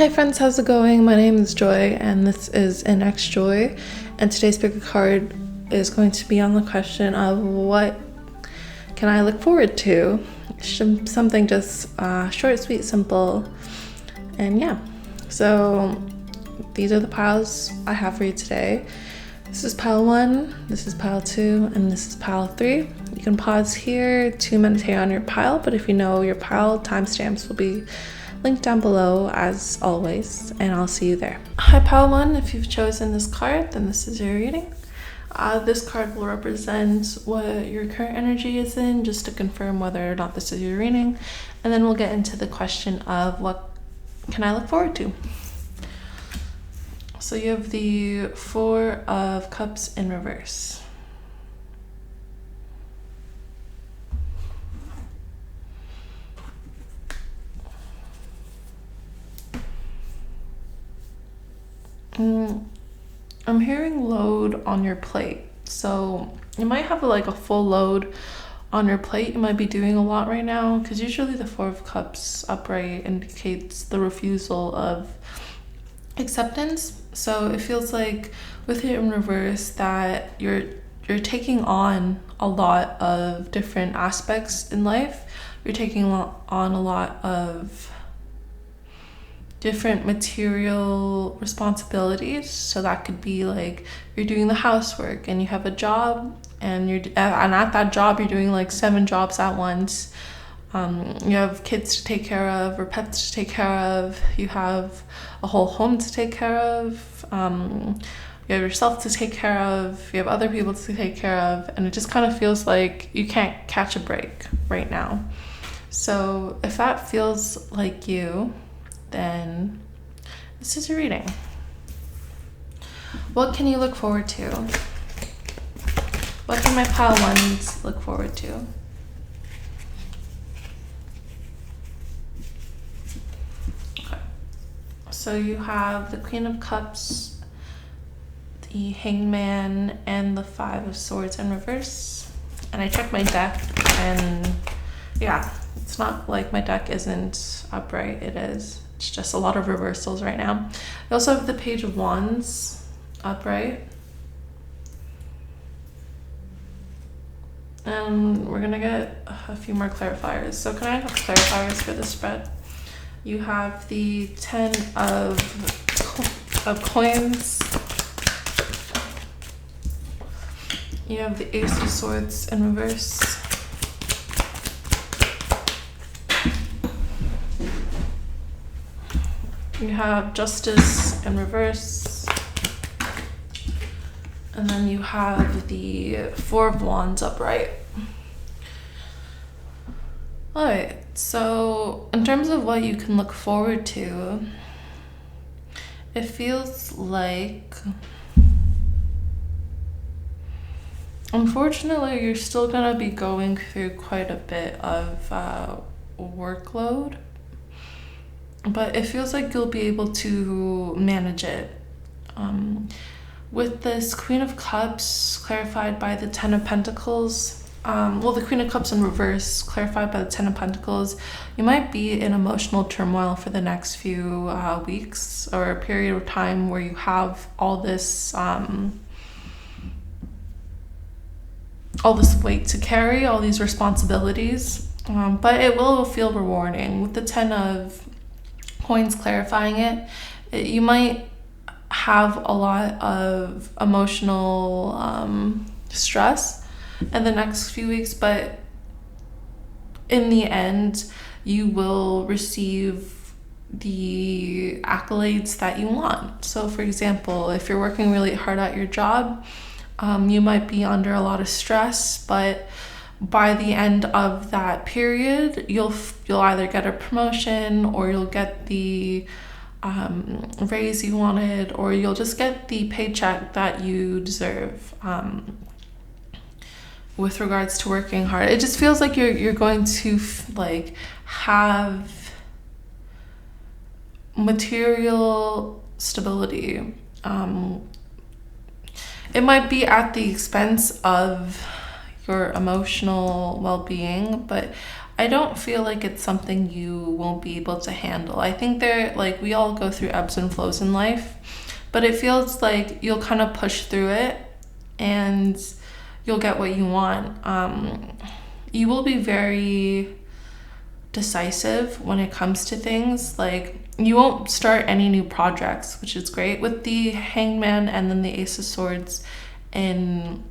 Hi friends, how's it going? My name is Joy and this is INxJOY, and today's pick a card is going to be on the question of what can I look forward to? Something just short, sweet, simple, and yeah. So these are the piles I have for you today. This is pile 1, this is pile 2, and this is pile 3. You can pause here to meditate on your pile, but if you know your pile, timestamps will be linked down below as always, and I'll see you there. Hi pile 1, if you've chosen this card, then this is your reading. This card will represent what your current energy is in, just to confirm whether or not this is your reading, and then we'll get into the question of what can I look forward to. So you have the 4 of Cups in reverse. I'm hearing load on your plate. So you might have like a full load on your plate. You might be doing a lot right now, because usually the 4 of Cups upright indicates the refusal of acceptance. So it feels like with it in reverse that you're taking on a lot of different aspects in life. You're taking on a lot of different material responsibilities. So that could be like you're doing the housework and you have a job, and at that job you're doing like 7 jobs at once. You have kids to take care of or pets to take care of. You have a whole home to take care of. You have yourself to take care of. You have other people to take care of. And it just kind of feels like you can't catch a break right now. So if that feels like you, then this is your reading. What can you look forward to? What can my pile 1s look forward to? So you have the Queen of Cups, the Hangman, and the 5 of Swords in reverse. And I checked my deck, and yeah, it's not like my deck isn't upright. It is. It's just a lot of reversals right now. I also have the Page of Wands upright. And we're gonna get a few more clarifiers. So can I have clarifiers for this spread? You have the 10 of coins. You have the Ace of Swords in reverse. You have Justice in reverse. And then you have the 4 of Wands upright. Alright, so in terms of what you can look forward to, it feels like, unfortunately, you're still gonna be going through quite a bit of workload, but it feels like you'll be able to manage it. With this Queen of Cups clarified by the 10 of Pentacles, the Queen of Cups in reverse clarified by the 10 of Pentacles, you might be in emotional turmoil for the next few weeks, or a period of time where you have all this weight to carry, all these responsibilities, but it will feel rewarding. With the 10 of Coins clarifying it, you might have a lot of emotional stress in the next few weeks, but in the end you will receive the accolades that you want. So for example, if you're working really hard at your job, you might be under a lot of stress, but by the end of that period you'll either get a promotion, or you'll get the raise you wanted, or you'll just get the paycheck that you deserve. With regards to working hard, it just feels like you're going to like have material stability. It might be at the expense of your emotional well-being, but I don't feel like it's something you won't be able to handle. I think we all go through ebbs and flows in life, but it feels like you'll kind of push through it and you'll get what you want. You will be very decisive when it comes to things. Like, you won't start any new projects, which is great. With the Hangman and then the Ace of Swords in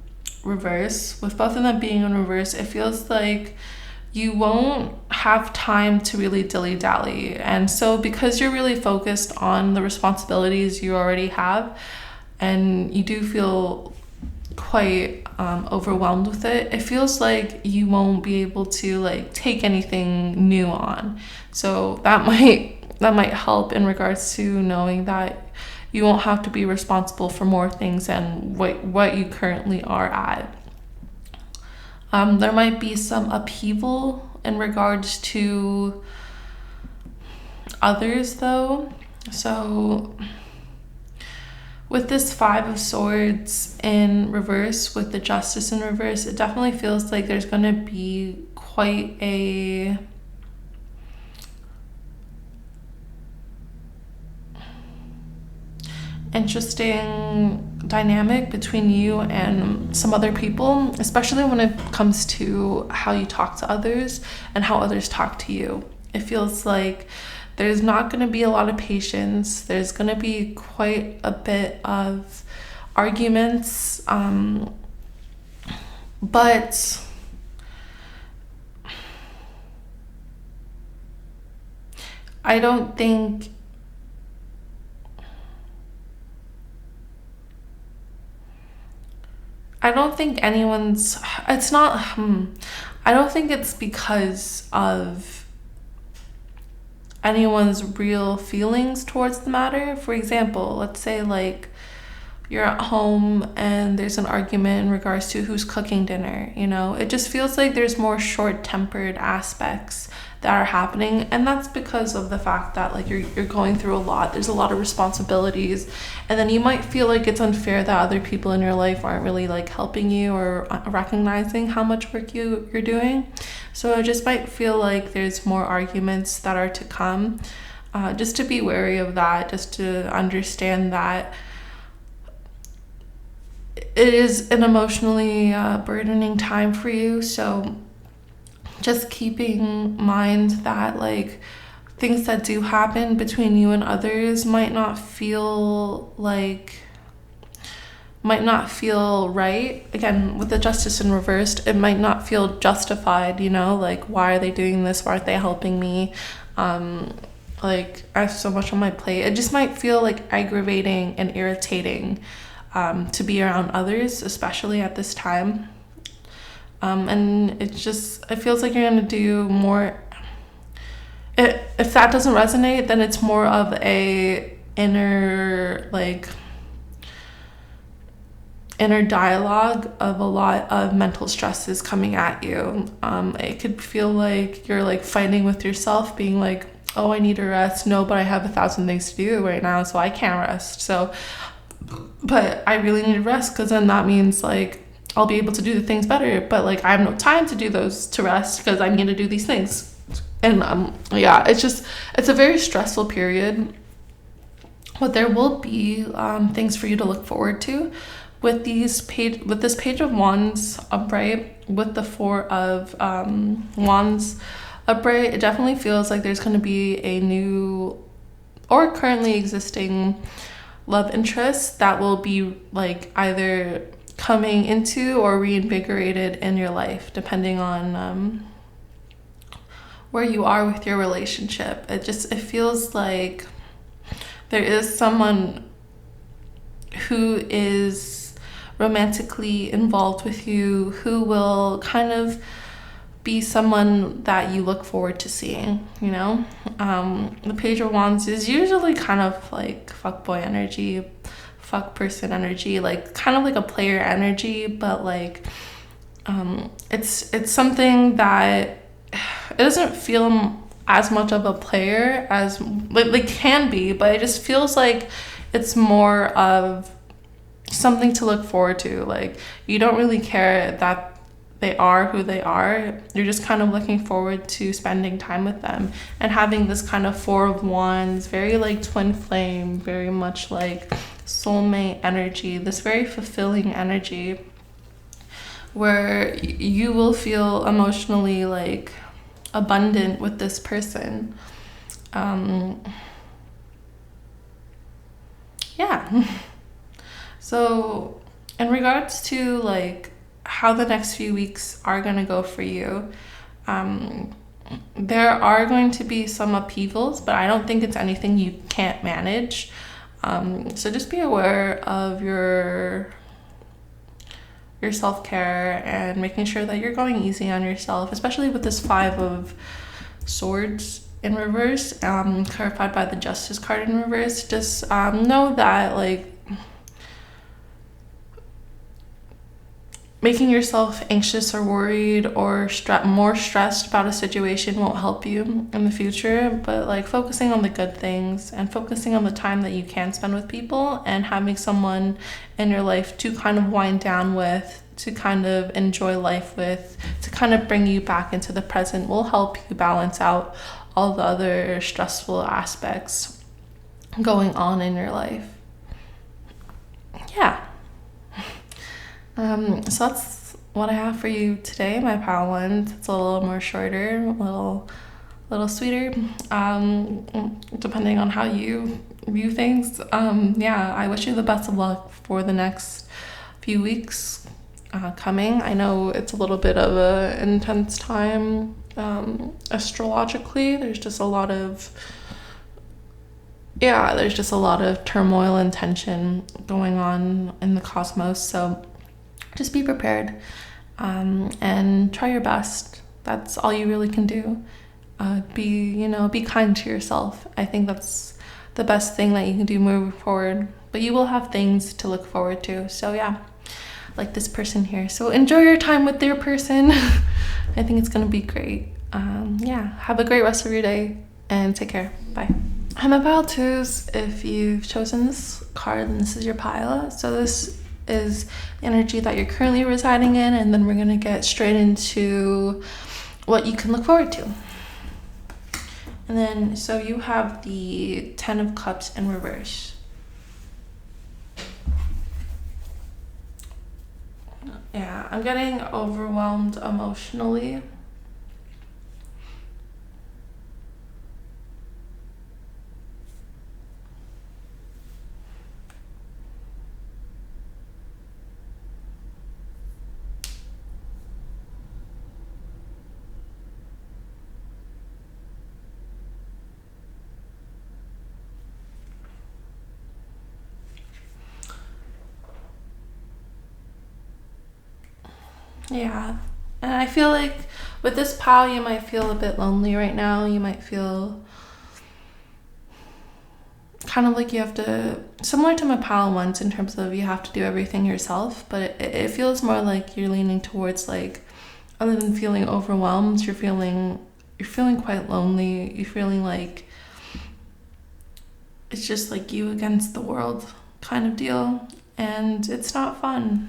reverse, with both of them being in reverse, it feels like you won't have time to really dilly-dally. And so because you're really focused on the responsibilities you already have, and you do feel quite overwhelmed with it, it feels like you won't be able to like take anything new on. So that might help in regards to knowing that you won't have to be responsible for more things than what you currently are at. There might be some upheaval in regards to others though. So with this Five of Swords in reverse, with the Justice in reverse, it definitely feels like there's going to be quite a interesting dynamic between you and some other people, especially when it comes to how you talk to others and how others talk to you. It feels like there's not going to be a lot of patience. There's going to be quite a bit of arguments, but I don't think anyone's, it's not, I don't think it's because of anyone's real feelings towards the matter. For example, let's say like you're at home and there's an argument in regards to who's cooking dinner, you know, it just feels like there's more short-tempered aspects that are happening, and that's because of the fact that like you're going through a lot. There's a lot of responsibilities, and then you might feel like it's unfair that other people in your life aren't really like helping you or recognizing how much work you're doing. So I just might feel like there's more arguments that are to come. Just to be wary of that, just to understand that it is an emotionally burdening time for you. So just keeping in mind that like things that do happen between you and others might not feel right. Again, with the Justice in reversed, it might not feel justified, you know, like why are they doing this? Why aren't they helping me? Like I have so much on my plate. It just might feel like aggravating and irritating to be around others, especially at this time. And it feels like you're gonna do more. If that doesn't resonate, then it's more of a inner dialogue of a lot of mental stresses coming at you. It could feel like you're like fighting with yourself, being like, oh, I need to rest. No, but I have 1,000 things to do right now, so I can't rest. So, but I really need to rest, because then that means like I'll be able to do the things better, but like I have no time to do those, to rest, because I need to do these things. And yeah, it's a very stressful period, but there will be things for you to look forward to with this Page of Wands upright, with the Four of Wands upright. It definitely feels like there's going to be a new or currently existing love interest that will be like either coming into or reinvigorated in your life, depending on where you are with your relationship. It feels like there is someone who is romantically involved with you, who will kind of be someone that you look forward to seeing, you know? The Page of Wands is usually kind of like fuckboy energy, fuck person energy, like kind of like a player energy, but like it's something that it doesn't feel as much of a player as like can be, but it just feels like it's more of something to look forward to. Like you don't really care that they are who they are. You're just kind of looking forward to spending time with them and having this kind of Four of Wands, very like twin flame, very much like soulmate energy, this very fulfilling energy where you will feel emotionally like abundant with this person. Yeah. So in regards to like how the next few weeks are going to go for you, there are going to be some upheavals, but I don't think it's anything you can't manage. So just be aware of your self-care and making sure that you're going easy on yourself, especially with this Five of Swords in reverse, clarified by the Justice card in reverse. Just know that like making yourself anxious or worried or more stressed about a situation won't help you in the future, but like focusing on the good things and focusing on the time that you can spend with people and having someone in your life to kind of wind down with, to kind of enjoy life with, to kind of bring you back into the present will help you balance out all the other stressful aspects going on in your life. Yeah. So that's what I have for you today, my pal ones. It's a little more shorter, a little sweeter, depending on how you view things. Yeah, I wish you the best of luck for the next few weeks coming. I know it's a little bit of an intense time astrologically. There's just a lot of turmoil and tension going on in the cosmos. So just be prepared and try your best. That's all you really can do. Be kind to yourself. I think that's the best thing that you can do moving forward. But you will have things to look forward to. So yeah, like this person here. So enjoy your time with their person. I think it's going to be great. Yeah, have a great rest of your day and take care. Bye. Hi, my pile twos. If you've chosen this card, then this is your pile. So this is the energy that you're currently residing in, and then we're going to get straight into what you can look forward to. And then so you have the Ten of Cups in reverse. Yeah, I'm getting overwhelmed emotionally. Yeah, and I feel like with this pal, you might feel a bit lonely right now. You might feel kind of like you have to, similar to my pal once in terms of you have to do everything yourself, but it feels more like you're leaning towards like, other than feeling overwhelmed, you're feeling quite lonely. You're feeling like it's just like you against the world kind of deal, and it's not fun.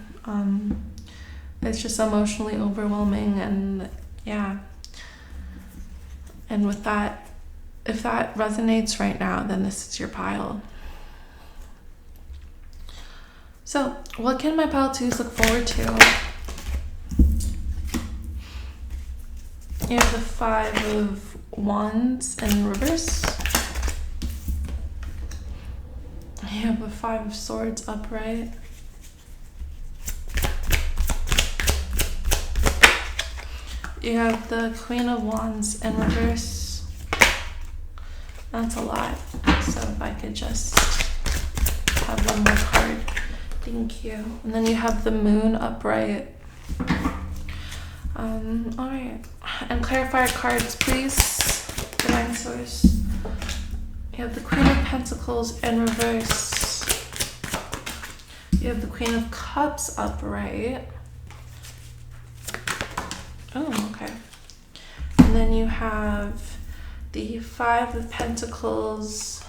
It's just emotionally overwhelming, and yeah. And with that, if that resonates right now, then this is your pile. So, what can my pile twos look forward to? You have the Five of Wands in reverse. You have the Five of Swords upright. You have the Queen of Wands in reverse. That's a lot. So if I could just have one more card. Thank you. And then you have the Moon upright. Alright. And clarifier cards, please. Divine Source. You have the Queen of Pentacles in reverse. You have the Queen of Cups upright. Oh, okay. And then you have the Five of Pentacles.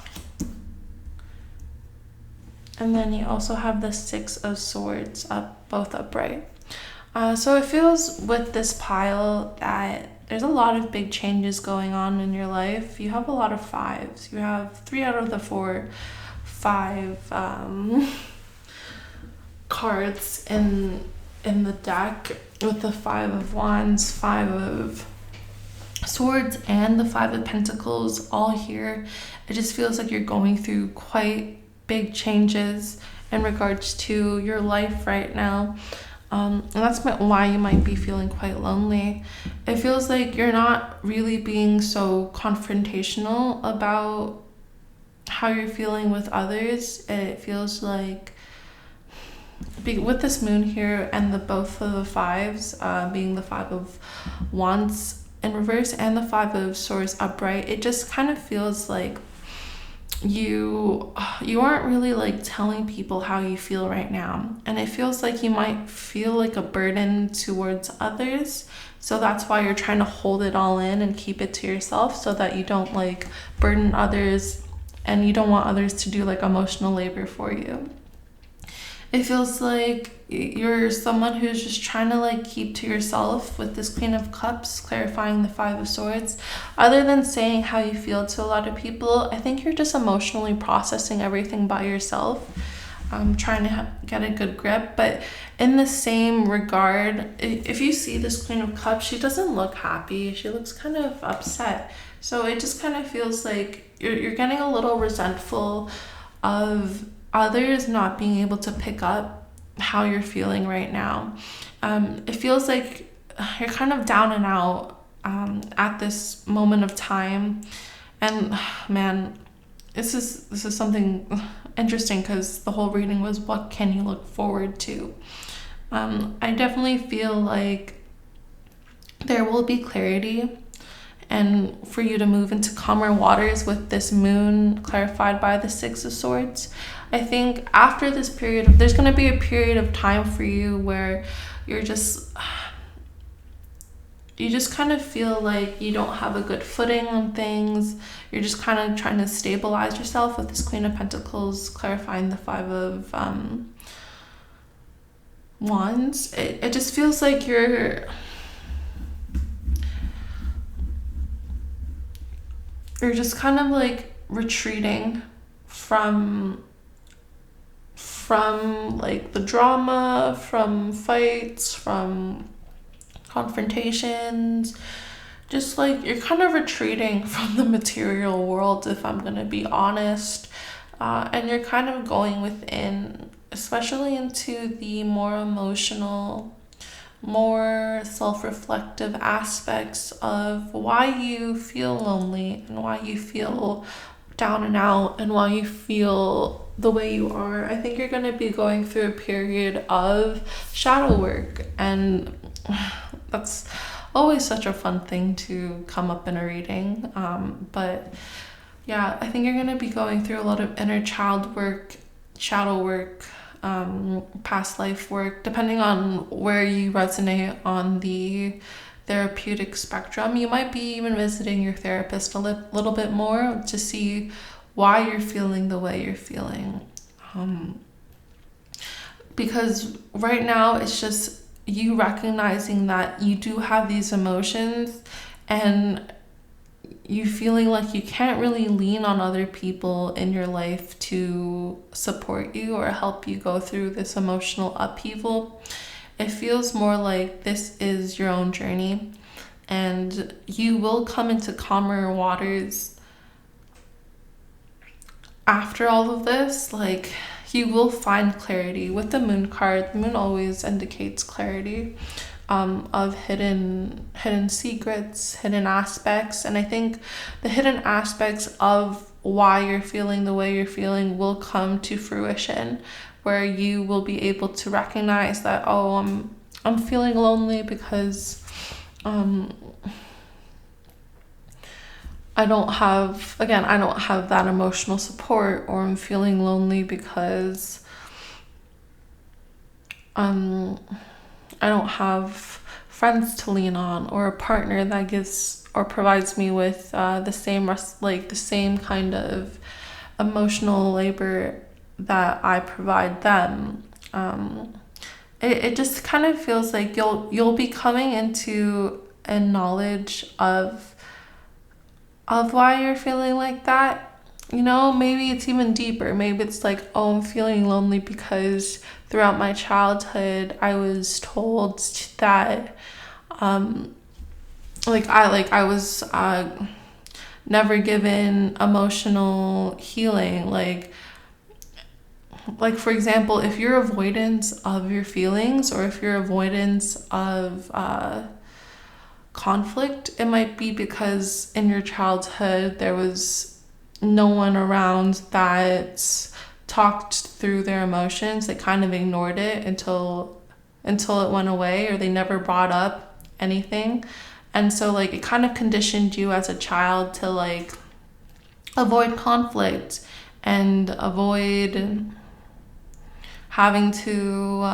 And then you also have the Six of Swords both upright. So it feels with this pile that there's a lot of big changes going on in your life. You have a lot of fives. You have 3 out of the 4 5 cards in the deck, with the 5 of Wands, 5 of Swords, and the 5 of Pentacles all here. It just feels like you're going through quite big changes in regards to your life right now. And that's why you might be feeling quite lonely. It feels like you're not really being so confrontational about how you're feeling with others. It feels like with this moon here and both of the 5s, being the 5 of Wands in reverse and the 5 of Swords upright, it just kind of feels like you aren't really like telling people how you feel right now, and it feels like you might feel like a burden towards others, so that's why you're trying to hold it all in and keep it to yourself, so that you don't like burden others, and you don't want others to do like emotional labor for you. It feels like you're someone who's just trying to like keep to yourself with this Queen of Cups, clarifying the 5 of Swords. Other than saying how you feel to a lot of people, I think you're just emotionally processing everything by yourself, trying to get a good grip. But in the same regard, if you see this Queen of Cups, she doesn't look happy. She looks kind of upset. So it just kind of feels like you're getting a little resentful of others not being able to pick up how you're feeling right now. It feels like you're kind of down and out at this moment of time. And man, this is something interesting, because the whole reading was, what can you look forward to? I definitely feel like there will be clarity, and for you to move into calmer waters with this moon clarified by the 6 of Swords. I think after this period, there's going to be a period of time for you where you just kind of feel like you don't have a good footing on things. You're just kind of trying to stabilize yourself with this Queen of Pentacles clarifying the 5 of Wands. It just feels like you're just kind of like retreating from like the drama, from fights, from confrontations. Just like you're kind of retreating from the material world, if I'm gonna be honest, and you're kind of going within, especially into the more emotional, more self-reflective aspects of why you feel lonely and why you feel down and out and why you feel the way you are. I think you're going to be going through a period of shadow work, and that's always such a fun thing to come up in a reading. But yeah, I think you're going to be going through a lot of inner child work, shadow work, past life work, depending on where you resonate on the therapeutic spectrum. You might be even visiting your therapist a little bit more to see why you're feeling the way you're feeling. Because right now it's just you recognizing that you do have these emotions, and you feeling like you can't really lean on other people in your life to support you or help you go through this emotional upheaval. It feels more like this is your own journey, and you will come into calmer waters after all of this. Like, you will find clarity with the moon card. The moon always indicates clarity of hidden secrets, hidden aspects. And I think the hidden aspects of why you're feeling the way you're feeling will come to fruition, where you will be able to recognize that, oh, I'm feeling lonely because I don't have that emotional support, or I'm feeling lonely because I don't have friends to lean on, or a partner that gives or provides me with the same kind of emotional labor that I provide them. it just kind of feels like you'll be coming into a knowledge of why you're feeling like that. You know, maybe it's even deeper. Maybe it's like, oh, I'm feeling lonely because throughout my childhood I was told that I was never given emotional healing. Like for example, if your avoidance of your feelings, or if your avoidance of conflict, it might be because in your childhood there was no one around that talked through their emotions. They kind of ignored it until it went away, or they never brought up anything. And so like it kind of conditioned you as a child to like avoid conflict and avoid having to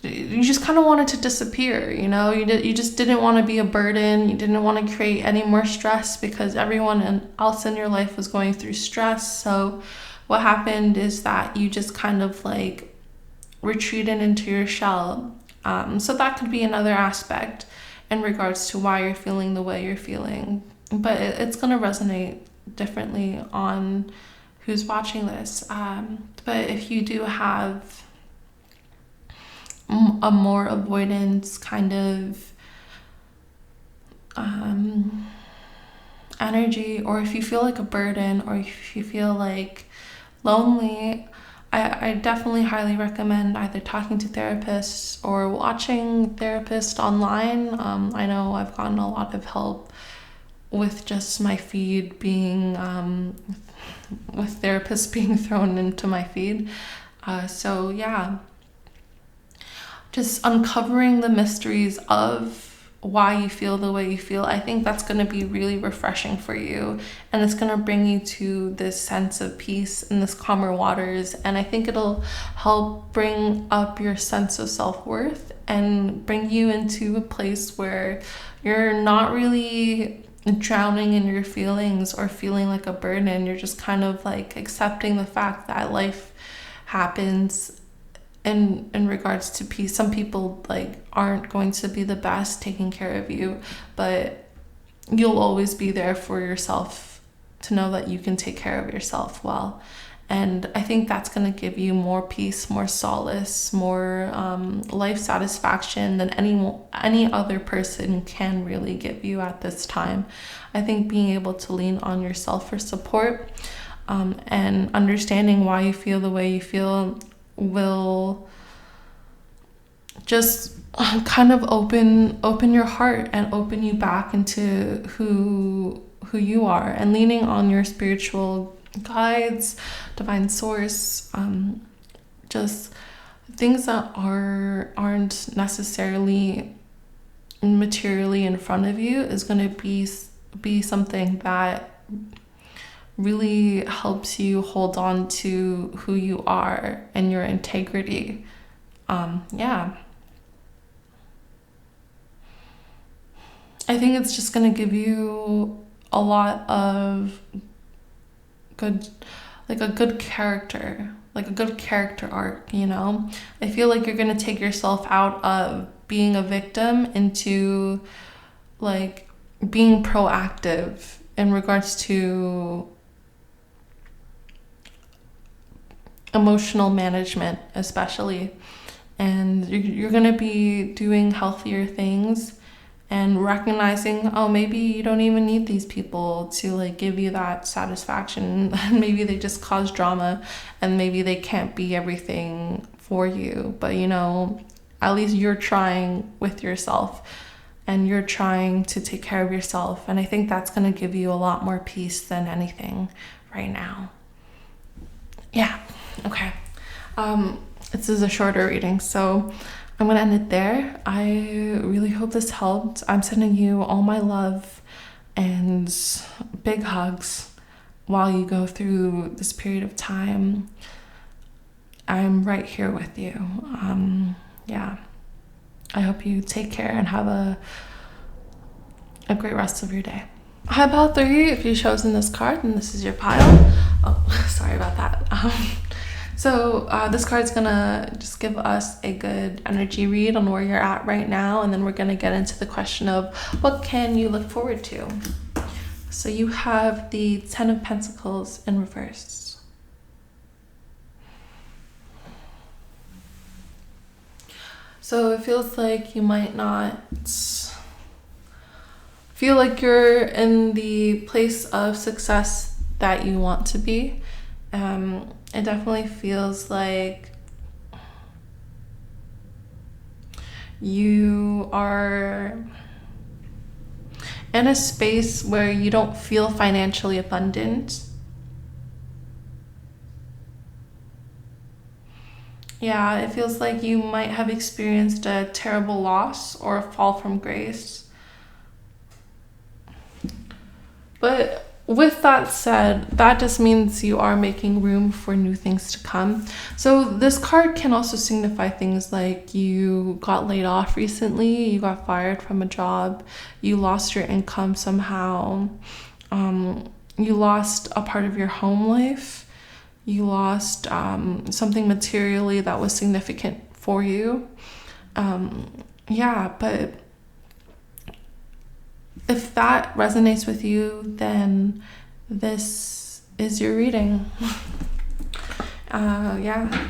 you just kind of wanted to disappear, you know? You just didn't want to be a burden. You didn't want to create any more stress because everyone else in your life was going through stress. So what happened is that you just kind of like retreated into your shell. So that could be another aspect in regards to why you're feeling the way you're feeling. But it's going to resonate differently on who's watching this. But if you do have a more avoidance kind of energy, or if you feel like a burden, or if you feel like lonely, I definitely highly recommend either talking to therapists or watching therapists online. I know I've gotten a lot of help with just my feed being with therapists being thrown into my feed. So yeah, just uncovering the mysteries of why you feel the way you feel. I think that's going to be really refreshing for you, and it's going to bring you to this sense of peace in this calmer waters. And I think it'll help bring up your sense of self-worth and bring you into a place where you're not really drowning in your feelings or feeling like a burden. You're just kind of like accepting the fact that life happens in regards to peace. Some people like aren't going to be the best taking care of you, but you'll always be there for yourself to know that you can take care of yourself well. And I think that's going to give you more peace, more solace, more life satisfaction than any other person can really give you at this time. I think being able to lean on yourself for support and understanding why you feel the way you feel will just kind of open your heart and open you back into who you are, and leaning on your spiritual guides, divine source, just things that aren't necessarily materially in front of you is going to be something that really helps you hold on to who you are and your integrity. Yeah. I think it's just going to give you a lot of a good character arc, you know? I feel like you're going to take yourself out of being a victim into like being proactive in regards to emotional management, especially. And you're going to be doing healthier things and recognizing, oh, maybe you don't even need these people to like give you that satisfaction. Maybe they just cause drama, and maybe they can't be everything for you. But you know, at least you're trying with yourself, and you're trying to take care of yourself. And I think that's going to give you a lot more peace than anything right now. Yeah. Okay. This is a shorter reading, so I'm going to end it there. I really hope this helped. I'm sending you all my love and big hugs while you go through this period of time. I'm right here with you. Yeah. I hope you take care and have a great rest of your day. Hi, pile 3. If you've chosen this card and this is your pile. Oh, sorry about that. So this card's gonna just give us a good energy read on where you're at right now, and then we're gonna get into the question of what can you look forward to. So you have the Ten of Pentacles in reverse. So it feels like you might not feel like you're in the place of success that you want to be. It definitely feels like you are in a space where you don't feel financially abundant. Yeah, it feels like you might have experienced a terrible loss or a fall from grace. But with that said, that just means you are making room for new things to come. So this card can also signify things like you got laid off recently, you got fired from a job, you lost your income somehow, you lost a part of your home life, you lost something materially that was significant for you. Yeah, but if that resonates with you, then this is your reading. Yeah.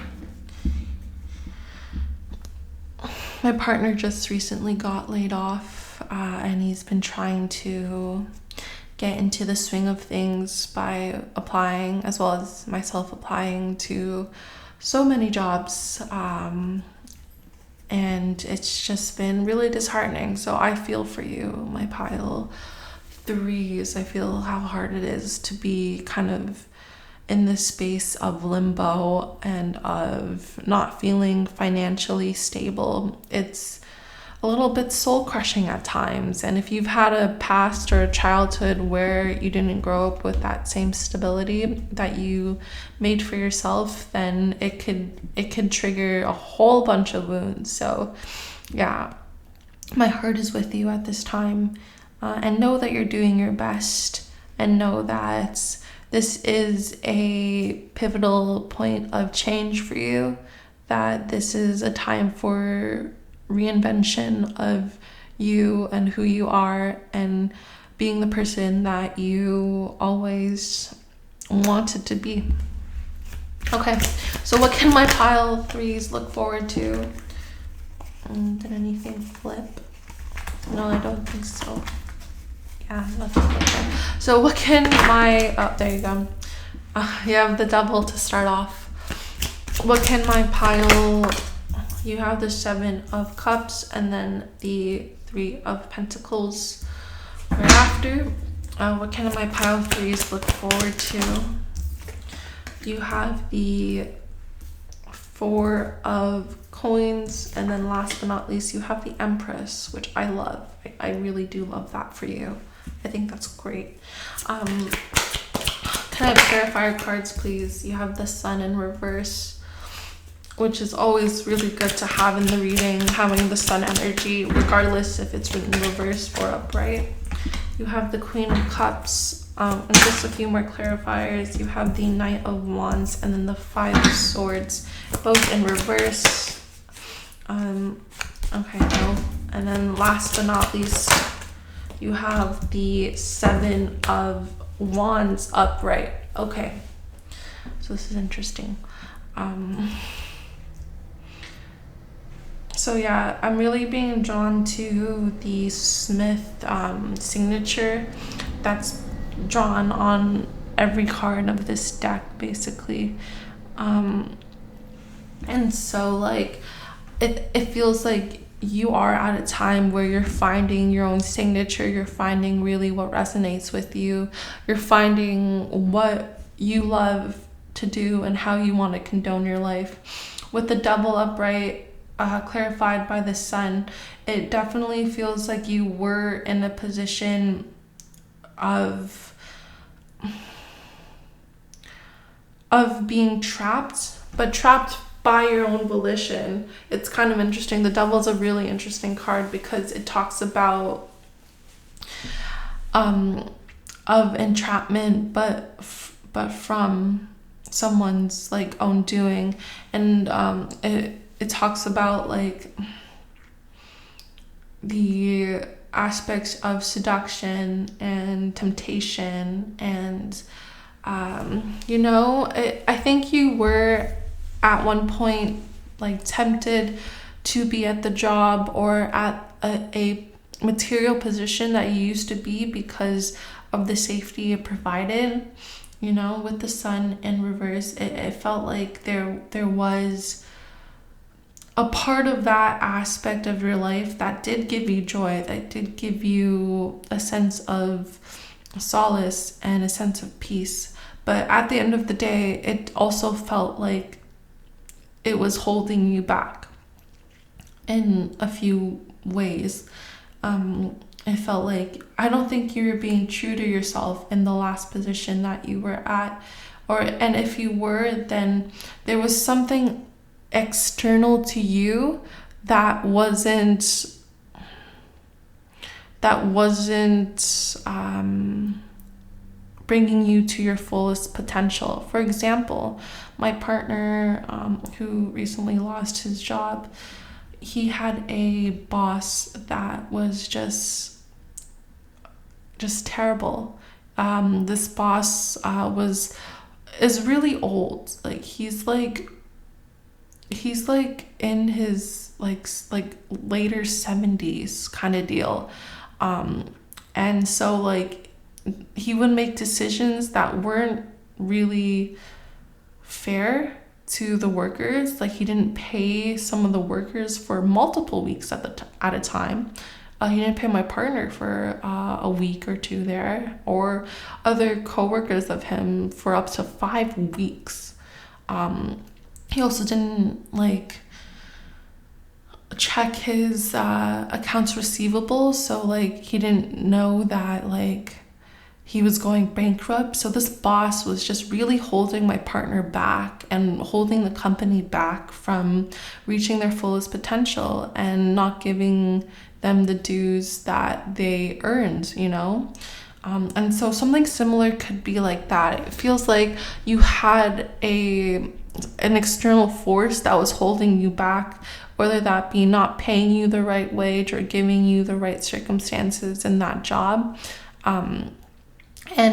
My partner just recently got laid off, and he's been trying to get into the swing of things by applying, as well as myself applying to so many jobs. And it's just been really disheartening. So I feel for you, my pile 3s. I feel how hard it is to be kind of in this space of limbo and of not feeling financially stable. It's a little bit soul crushing at times. And if you've had a past or a childhood where you didn't grow up with that same stability that you made for yourself, then it could trigger a whole bunch of wounds. So yeah, my heart is with you at this time, and know that you're doing your best, and know that this is a pivotal point of change for you, that this is a time for reinvention of you and who you are, and being the person that you always wanted to be. Okay, so what can my pile 3s look forward to? Did anything flip? No, I don't think so. Yeah, nothing flipped. So what can my, oh, there you go. You have the Devil to start off. What can my pile, you have the 7 of Cups and then the 3 of Pentacles right after. What can my pile 3s look forward to? You have the 4 of Coins, and then last but not least, you have the Empress, which I love. I really do love that for you. I think that's great. Can I have clarifier cards, please? You have the Sun in reverse, which is always really good to have in the reading, having the Sun energy, regardless if it's in reverse or upright. You have the Queen of Cups, and just a few more clarifiers. You have the Knight of Wands and then the 5 of Swords, both in reverse. Okay, no. And then last but not least, you have the 7 of Wands upright. Okay, so this is interesting. So yeah, I'm really being drawn to the Smith signature that's drawn on every card of this deck, basically. And so like it feels like you are at a time where you're finding your own signature, you're finding really what resonates with you, you're finding what you love to do and how you want to condone your life. With the Devil upright, clarified by the Sun, it definitely feels like you were in a position of being trapped, but trapped by your own volition. It's kind of interesting. The Devil's a really interesting card because it talks about of entrapment, but from someone's like own doing. And it talks about like the aspects of seduction and temptation, and I think you were at one point like tempted to be at the job or at a material position that you used to be because of the safety it provided. With the sun in reverse, it felt like there was a part of that aspect of your life that did give you joy, that did give you a sense of solace and a sense of peace. But at the end of the day, it also felt like it was holding you back in a few ways. It felt like, I don't think you were being true to yourself in the last position that you were at. And if you were, then there was something external to you that wasn't bringing you to your fullest potential. For example, my partner who recently lost his job, he had a boss that was just terrible. This boss is really old. Like he's like in his like later 70s kind of deal. And so like he would make decisions that weren't really fair to the workers. Like he didn't pay some of the workers for multiple weeks at a time. He didn't pay my partner for a week or two there, or other co-workers of him for up to 5 weeks. He also didn't like check his accounts receivable, so like he didn't know that like he was going bankrupt. So this boss was just really holding my partner back and holding the company back from reaching their fullest potential and not giving them the dues that they earned, and so something similar could be like that. It feels like you had an external force that was holding you back, whether that be not paying you the right wage or giving you the right circumstances in that job. And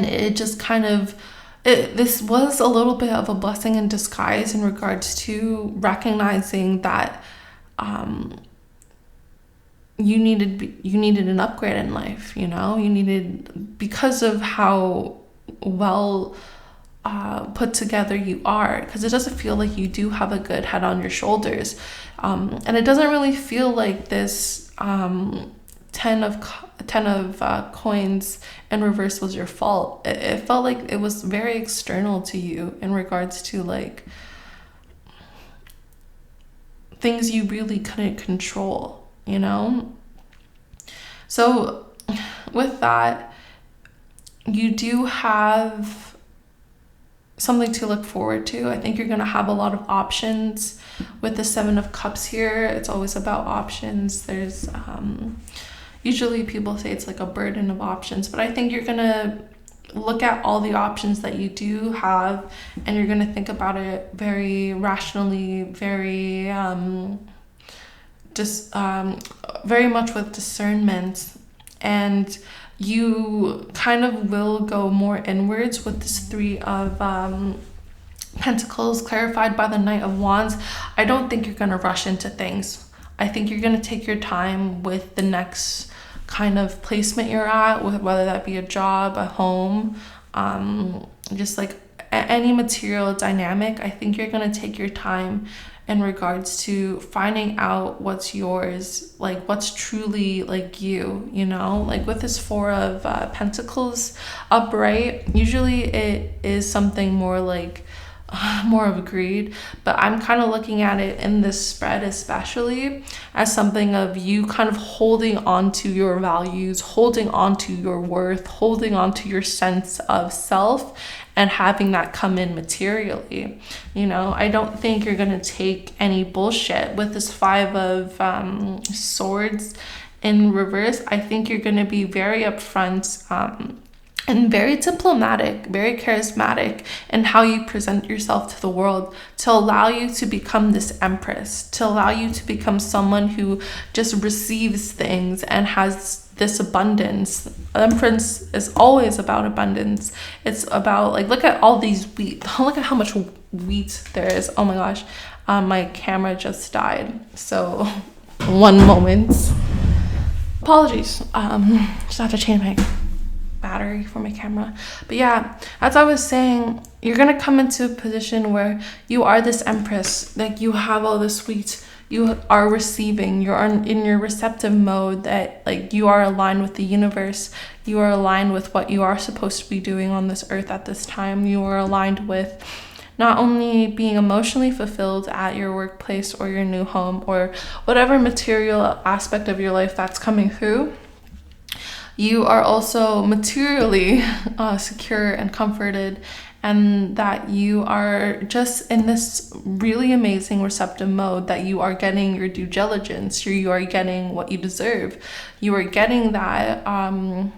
it just kind of, this was a little bit of a blessing in disguise in regards to recognizing that you needed an upgrade in life. You needed, because of how well put together you are, because it doesn't feel like you do have a good head on your shoulders, and it doesn't really feel like this 10 of coins in reverse was your fault. It felt like it was very external to you in regards to like things you really couldn't control, So with that, you do have something to look forward to. I think you're going to have a lot of options with the 7 of Cups here. It's always about options. There's usually people say it's like a burden of options, but I think you're going to look at all the options that you do have, and you're going to think about it very rationally, very very much with discernment, and you kind of will go more inwards with this 3 of Pentacles clarified by the Knight of Wands. I don't think you're going to rush into things. I think you're going to take your time with the next kind of placement you're at, whether that be a job, a home, just like any material dynamic. I think you're going to take your time in regards to finding out what's yours, like what's truly like you, like with this 4 of Pentacles upright, usually it is something more like more of greed, but I'm kind of looking at it in this spread especially as something of you kind of holding on to your values, holding on to your worth, holding on to your sense of self, and having that come in materially. I don't think you're going to take any bullshit with this 5 of Swords in reverse. I think you're going to be very upfront and very diplomatic, very charismatic in how you present yourself to the world, to allow you to become this empress, to allow you to become someone who just receives things and has this abundance. Empress is always about abundance. It's about, like, look at all these wheat. Look at how much wheat there is. Oh my gosh, my camera just died. So one moment. Apologies. Just have to change my battery for my camera. But yeah, as I was saying, you're gonna come into a position where you are this empress, like you have all this sweet, you are receiving, you're in your receptive mode, that like you are aligned with the universe, you are aligned with what you are supposed to be doing on this earth at this time. You are aligned with not only being emotionally fulfilled at your workplace or your new home or whatever material aspect of your life that's coming through, you are also materially secure and comforted, and that you are just in this really amazing receptive mode, that you are getting your due diligence, you are getting what you deserve, you are getting that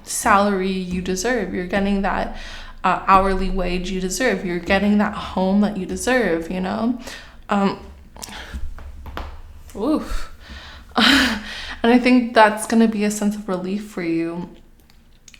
salary you deserve, you're getting that hourly wage you deserve, you're getting that home that you deserve, you know? Oof. And I think that's going to be a sense of relief for you.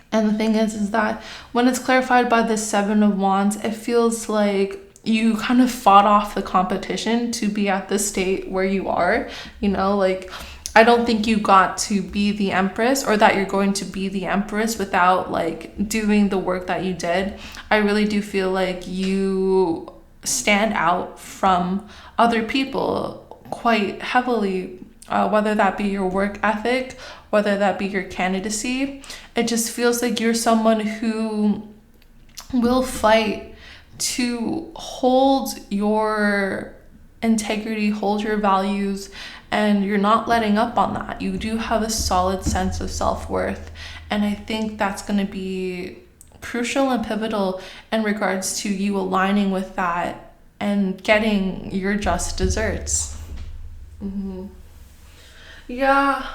And the thing is that when it's clarified by the 7 of Wands, it feels like you kind of fought off the competition to be at the state where you are, you know, like I don't think you got to be the empress, or that you're going to be the empress without like doing the work that you did. I really do feel like you stand out from other people quite heavily, whether that be your work ethic, whether that be your candidacy. It just feels like you're someone who will fight to hold your integrity, hold your values, and you're not letting up on that. You do have a solid sense of self-worth, and I think that's going to be crucial and pivotal in regards to you aligning with that and getting your just desserts. Yeah.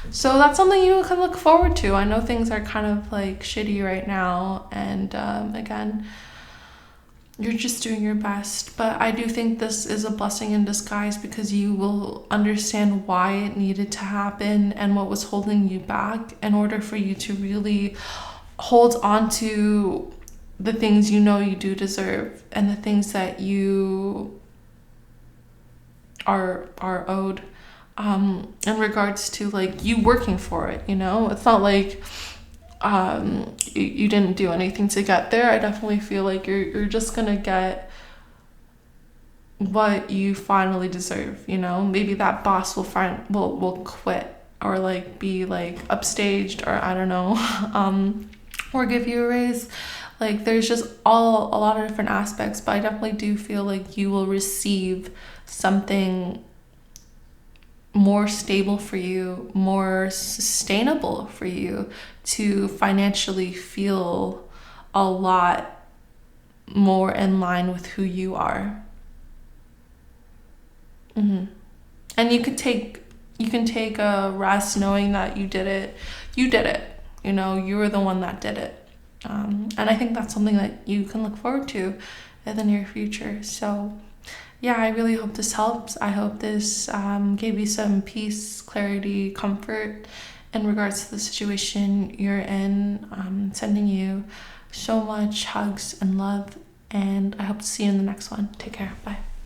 So that's something you can look forward to. I know things are kind of like shitty right now, and again, you're just doing your best, but I do think this is a blessing in disguise, because you will understand why it needed to happen and what was holding you back, in order for you to really hold on to the things you know you do deserve, and the things that you are owed, in regards to like you working for it, you know? It's not like you didn't do anything to get there. I definitely feel like you're just gonna get what you finally deserve, you know? Maybe that boss will quit, or like be like upstaged, or I don't know, or give you a raise. Like there's just a lot of different aspects, but I definitely do feel like you will receive something more stable for you, more sustainable for you, to financially feel a lot more in line with who you are. And you can take a rest knowing that you did it, you know, you were the one that did it. And I think that's something that you can look forward to in the near future. So yeah, I really hope this helps. I hope this gave you some peace, clarity, comfort in regards to the situation you're in. Sending you so much hugs and love, and I hope to see you in the next one. Take care. Bye.